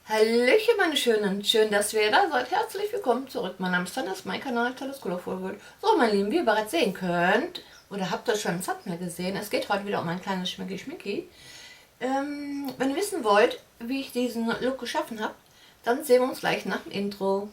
Hallöchen, meine Schönen. Schön, dass ihr da seid. Herzlich willkommen zurück. Mein Name ist Tanja, mein Kanal, tolles Colorful. So, meine Lieben, wie ihr bereits sehen könnt, oder habt ihr schon ein Thumbnail gesehen, es geht heute wieder um ein kleines Schmicki-Schmicki. Wenn ihr wissen wollt, wie ich diesen Look geschaffen habe, dann sehen wir uns gleich nach dem Intro.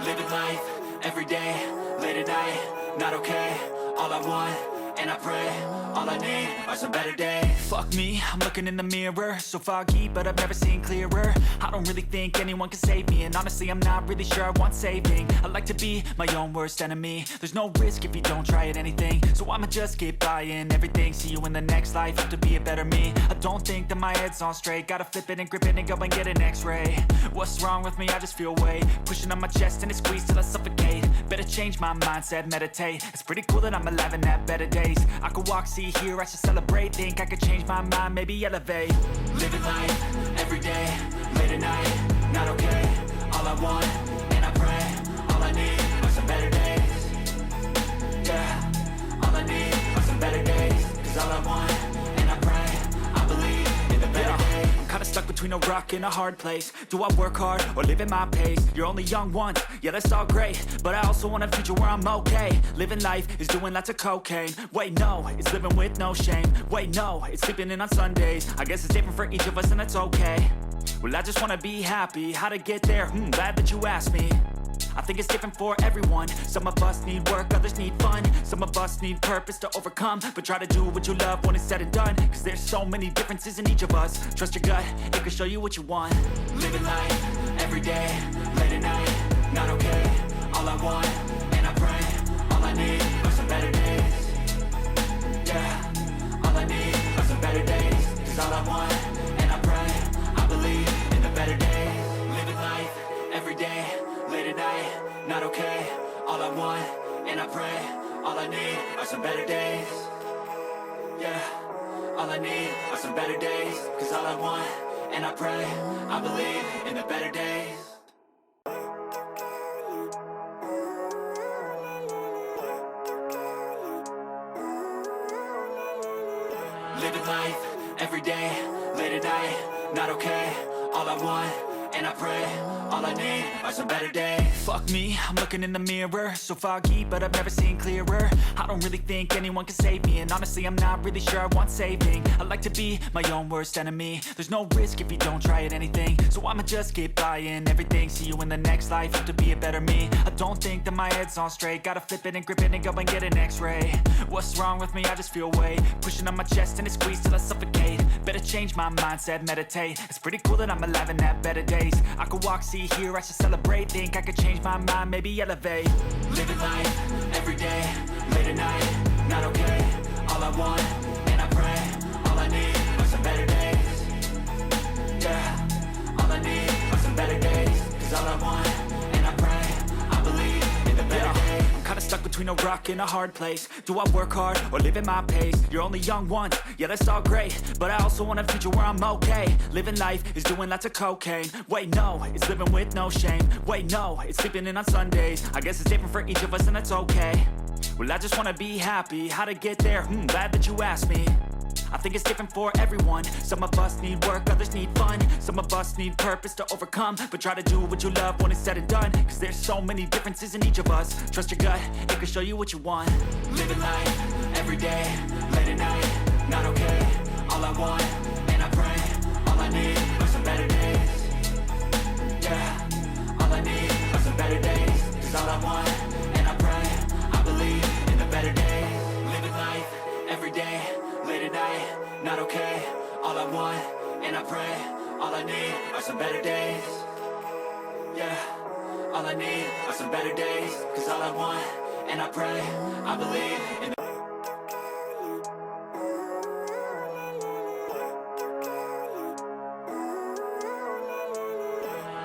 Living life, every day, late at night, not okay. All I want, and I pray, all I need are some better days. Fuck me, I'm looking in the mirror, so foggy, but I've never seen clearer. I don't really think anyone can save me, and honestly I'm not really sure I want saving. I like to be my own worst enemy. There's no risk if you don't try at anything, so I'ma just keep buying everything. See you in the next life, have to be a better me. I don't think that my head's on straight, gotta flip it and grip it and go and get an x-ray. What's wrong with me? I just feel weight pushing on my chest and it squeezes till I suffocate. Better change my mindset, meditate. It's pretty cool that I'm alive and have better days. I could walk, see, hear, I should celebrate. Think I could change my mind, maybe elevate. Living life, every day, late at night, not okay. All I want, and I pray, all I need are some better days. Yeah, all I need are some better days. Cause all I want, and I pray, I believe in the better days. I'm kinda stuck between a rock and a hard place. Do I work hard or live at my pace? You're only young once, yeah that's all great, but I also want a future where I'm okay. Living life is doing lots of cocaine. Wait no, it's living with no shame. Wait no, it's sleeping in on Sundays. I guess it's different for each of us and that's okay. Well I just wanna be happy, how to get there? Glad that you asked me. I think it's different for everyone. Some of us need work, others need fun. Some of us need purpose to overcome. But try to do what you love when it's said and done. Cause there's so many differences in each of us. Trust your gut, it can show you what you want. Living life, every day, late at night, not okay. All I want, and I pray, all I need are some better days. Yeah, all I need are some better days. Cause all I want, and I pray, I believe in the better days. Living life, every day, late at night, not okay. All I want, and I pray, all I need are some better days. Yeah, all I need are some better days. Cause all I want, and I pray, I believe in the better days. Living life, every day, late at night, not okay. All I want, and I pray, all I need are some better days. Fuck me, I'm looking in the mirror, so foggy, but I've never seen clearer. I don't really think anyone can save me, and honestly I'm not really sure I want saving. I like to be my own worst enemy. There's no risk if you don't try at anything, so I'ma just keep buying everything. See you in the next life, have to be a better me. I don't think that my head's on straight, gotta flip it and grip it and go and get an x-ray. What's wrong with me? I just feel weight pushing on my chest and it squeezes till I suffocate. Better change my mindset, meditate. It's pretty cool that I'm alive and have better days. I could walk, see, hear, I should celebrate. Think I could change my mind, maybe elevate. Living life, every day, late at night, not okay. All I want, and I pray, all I need are some better days. Yeah, all I need are some better days. Cause all I want, and I pray, I believe in the better days. I'm kinda stuck between a rock and a hard place. Do I work hard or live at my pace? You're only young once, yeah that's all great, but I also want a future where I'm okay. Living life is doing lots of cocaine. Wait no, it's living with no shame. Wait no, it's sleeping in on Sundays. I guess it's different for each of us and that's okay. Well I just wanna be happy, how to get there? Glad that you asked me. I think it's different for everyone. Some of us need work, others need fun. Some of us need purpose to overcome. But try to do what you love when it's said and done. Cause there's so many differences in each of us. Trust your gut, it can show you what you want. Living life, every day, late at night, not okay. All I want, and I pray, all I need are some better days. Yeah, all I need are some better days. Cause all I want, and I pray, I believe in the better days. Living life, every day, late at night, not okay. All I want, and I pray, all I need are some better days. Yeah, all I need are some better days. Cause all I want, and I pray, I believe in the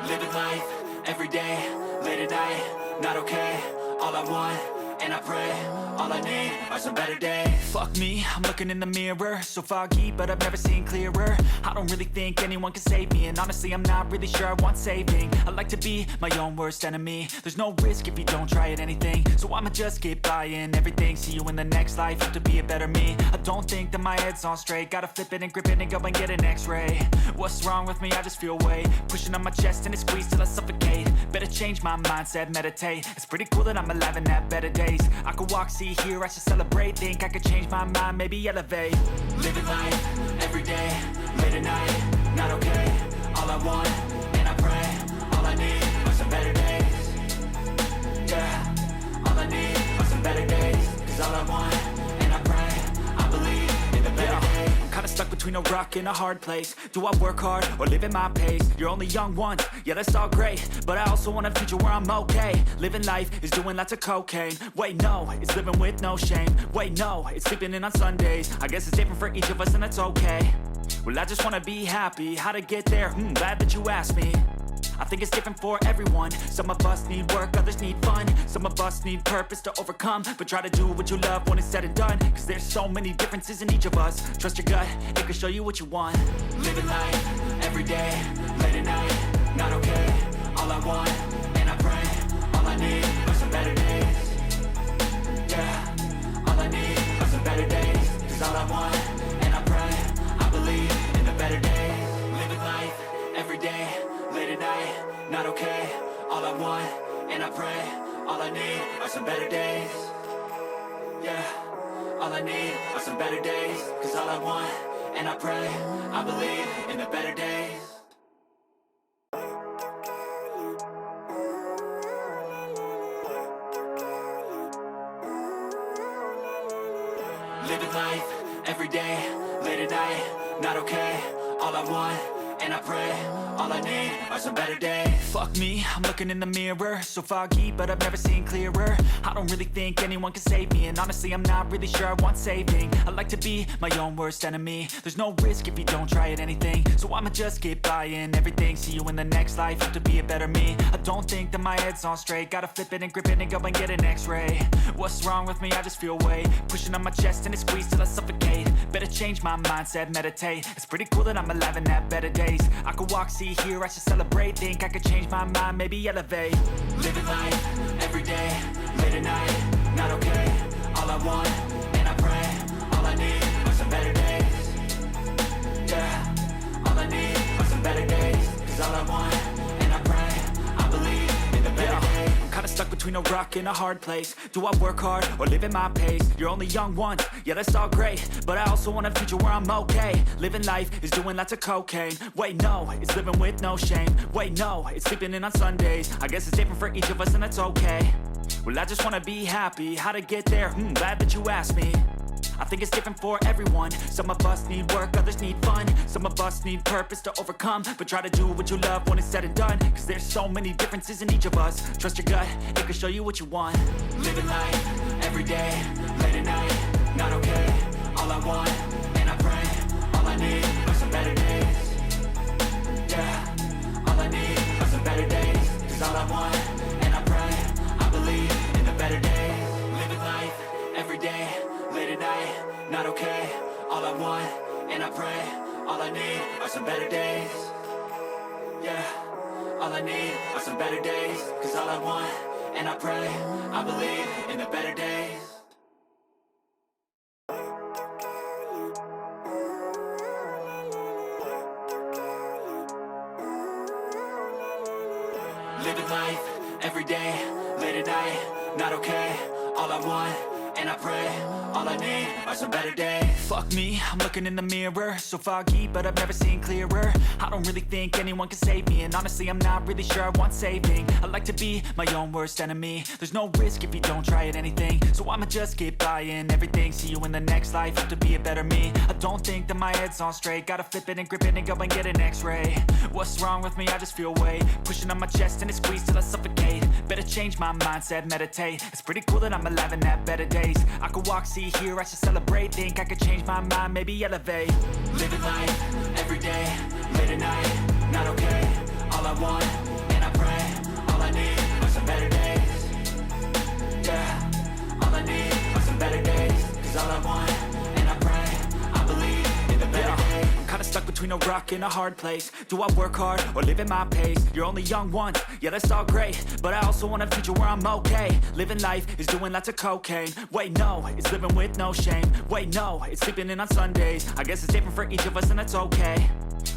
living life, every day, late at night, not okay. All I want, and I pray. All I need are some better days. Fuck me, I'm looking in the mirror, so foggy, but I've never seen clearer. I don't really think anyone can save me, and honestly I'm not really sure I want saving. I like to be my own worst enemy. There's no risk if you don't try at anything, so I'ma just keep buying everything. See you in the next life, have to be a better me. I don't think that my head's on straight, gotta flip it and grip it and go and get an x-ray. What's wrong with me? I just feel weight pushing on my chest and it squeezes till I suffocate. Better change my mindset, meditate. It's pretty cool that I'm alive and have better days. I could walk, see, hear, I should celebrate. Think I could change my mind, maybe elevate. Living life, every day, late at night, not okay. All I want, and I pray, all I need are some better days. Yeah, all I need are some better days. Cause all I want, and I pray, I believe in the better days. I'm kinda stuck between a rock and a hard place. Do I work hard or live at my pace? You're only young once, yeah that's all great, but I also want a future where I'm okay. Living life is doing lots of cocaine. Wait no, it's living with no shame. Wait no, it's sleeping in on Sundays. I guess it's different for each of us and that's okay. Well I just wanna be happy, how to get there? Glad that you asked me. I think it's different for everyone. Some of us need work, others need fun. Some of us need purpose to overcome. But try to do what you love when it's said and done. Cause there's so many differences in each of us. Trust your gut, it can show you what you want. Living life, every day, late at night, not okay. All I want, and I pray, all I need are some better days. Yeah, all I need are some better days. Cause all I want, and I pray, I believe in the better days. Living life, every day, late at night, not okay. All I want, and I pray, all I need are some better days. Yeah, all I need are some better days. Cause all I want, and I pray, I believe in the better days. Living life, every day, late at night, not okay. All I want, and I pray, all I need are some better days. Fuck me, I'm looking in the mirror, so foggy, but I've never seen clearer. I don't really think anyone can save me, and honestly I'm not really sure I want saving. I like to be my own worst enemy. There's no risk if you don't try at anything, so I'ma just keep buying everything. See you in the next life, have to be a better me. I don't think that my head's on straight, gotta flip it and grip it and go and get an x-ray. What's wrong with me? I just feel weight pushing on my chest and it squeezes till I suffocate. Better change my mindset, meditate. It's pretty cool that I'm alive and have better days. I could walk, see, hear, I should celebrate. Think I could change my mind, maybe elevate. Living life, every day, late at night, not okay. All I want, and I pray, all I need are some better days. Yeah, all I need are some better days. Cause all I want, and I pray, I believe in the better days. I'm kinda stuck between a rock and a hard place. Do I work hard or live at my pace? You're only young once, yeah that's all great, but I also want a future where I'm okay. Living life is doing lots of cocaine. Wait no, it's living with no shame. Wait no, it's sleeping in on Sundays. I guess it's different for each of us and that's okay. Well I just wanna be happy, how to get there? Glad that you asked me. I think it's different for everyone. Some of us need work, others need fun. Some of us need purpose to overcome. But try to do what you love when it's said and done. Cause there's so many differences in each of us. Trust your gut, it can show you what you want. Living life, every day, late at night, not okay. All I want, and I pray, all I need are some better days. Yeah, all I need are some better days. Cause all I want, and I pray, I believe in the better days. Living life, every day, late at night, not okay. All I want, and I pray, all I need are some better days. Yeah, all I need are some better days. Cause all I want, and I pray, I believe in the better days. Living life, every day, late at night, not okay. All I want, and I pray, all I need are some better days. Fuck me, I'm looking in the mirror, so foggy, but I've never seen clearer. I don't really think anyone can save me, and honestly I'm not really sure I want saving. I like to be my own worst enemy. There's no risk if you don't try at anything, so I'ma just keep buying everything. See you in the next life, have to be a better me. I don't think that my head's on straight, gotta flip it and grip it and go and get an x-ray. What's wrong with me? I just feel weight pushing on my chest and it squeezes till I suffocate. Better change my mindset, meditate. It's pretty cool that I'm alive and have better days. I could walk, see, hear, I should celebrate. Think I could change my mind, maybe elevate. Living life, every day, late at night, not okay. All I want, and I pray, all I need are some better days. Yeah, between a rock and a hard place. Do I work hard or live at my pace? You're only young once, yeah that's all great, but I also want a future where I'm okay. Living life is doing lots of cocaine. Wait no, it's living with no shame. Wait no, it's sleeping in on Sundays. I guess it's different for each of us and that's okay.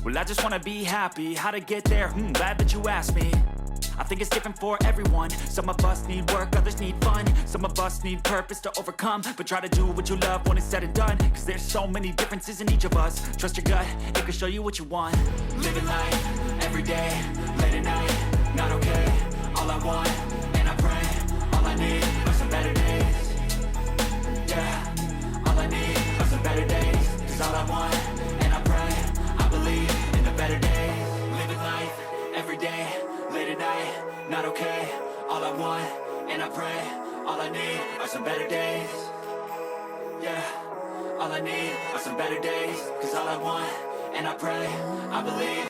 Well I just wanna be happy, how to get there? Glad that you asked me. I think it's different for everyone. Some of us need work, others need fun. Some of us need purpose to overcome. But try to do what you love when it's said and done, cause there's so many differences in each of us. Trust your gut, it can show you what you want. Living life, every day, late at night, not okay. All I want, and I pray, all I need are some better days. Yeah, all I need are some better days. Cause all I want, and I pray, I believe in the better days. Living life, every day, late at night, not okay. All I want, and I pray, all I need are some better days. Yeah, all I need are some better days. Cause all I want, and I pray, I believe.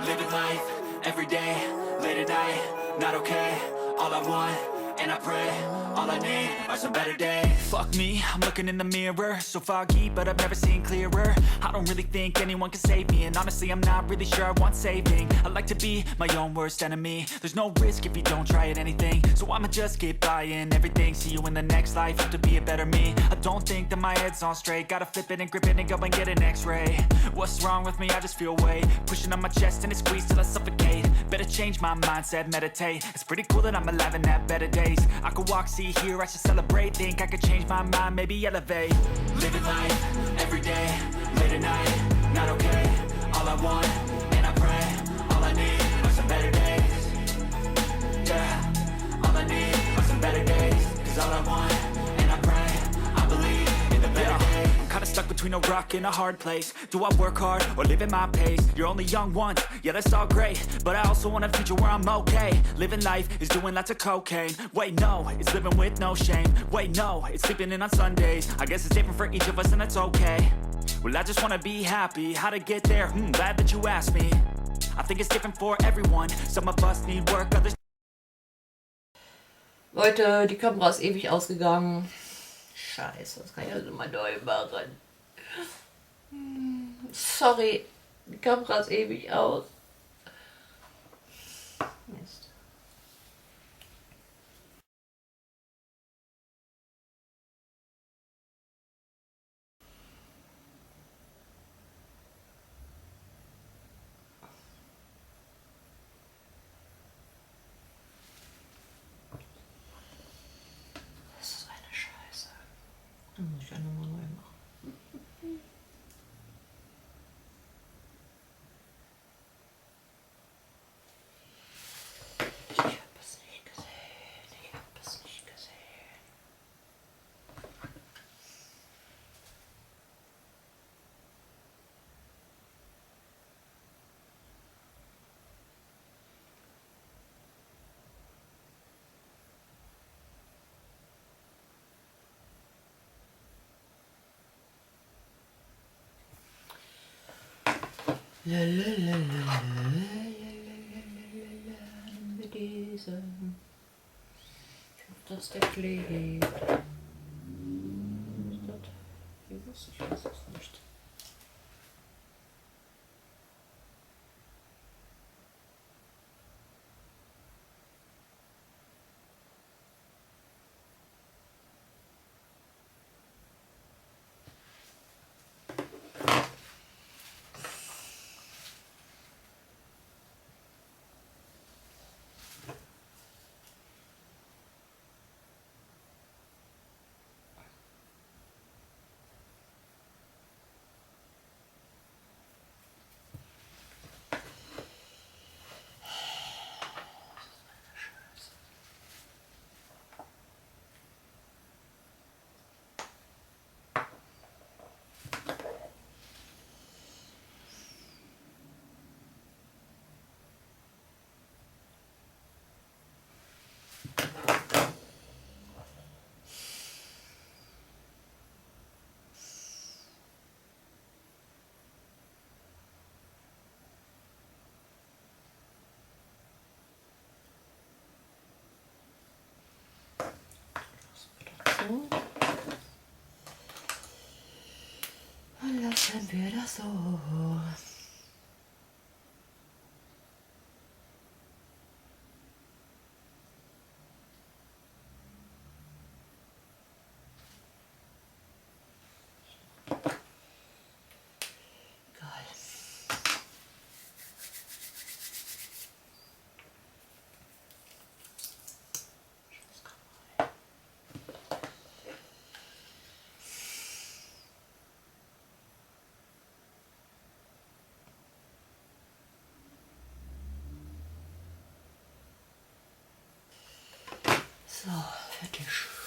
Living life, every day, late at night, not okay. All I want, and I pray, all I need are some better days. Fuck me, I'm looking in the mirror, so foggy, but I've never seen clearer. I don't really think anyone can save me, and honestly I'm not really sure I want saving. I like to be my own worst enemy. There's no risk if you don't try at anything, so I'ma just get buying everything. See you in the next life, have to be a better me. I don't think that my head's on straight, gotta flip it and grip it and go and get an x-ray. What's wrong with me? I just feel weight pushing on my chest and it squeezes till I suffocate. Better change my mindset, meditate. It's pretty cool that I'm alive and have better days. I could walk, see, hear, I should celebrate. Think I could change my mind, maybe elevate. Living life, every day, late at night, not okay. All I want, and I pray, all I need are some better days. Yeah, all I need are some better days. Cause all I want, and I pray, I believe in the better days. I'm kinda stuck between a rock and a hard place. Do I work hard or live at my pace? You're only young once, yeah that's all great, but I also want a future where I'm okay. Living life is doing lots of cocaine. Wait no, it's living with no shame. Wait no, it's sleeping in on Sundays. I guess it's different for each of us and that's okay. Well I just wanna be happy, how to get there? Glad that you asked me. I think it's different for everyone. Some of us need work, others. Leute, die Kamera ist ewig ausgegangen. Scheiße, das kann ich also mal neu machen. Sorry, die Kamera ist ewig aus. Mist. Das ist eine Scheiße. Dann muss ich ja nochmal neu machen. Ich hab es nicht gesehen. Ich hab es nicht gesehen. La la la la la mit diesem. Ich hoffe, dass der klebt. Ist das Virus? Ich weiß es nicht. Und lassen wir das so. So, fertig.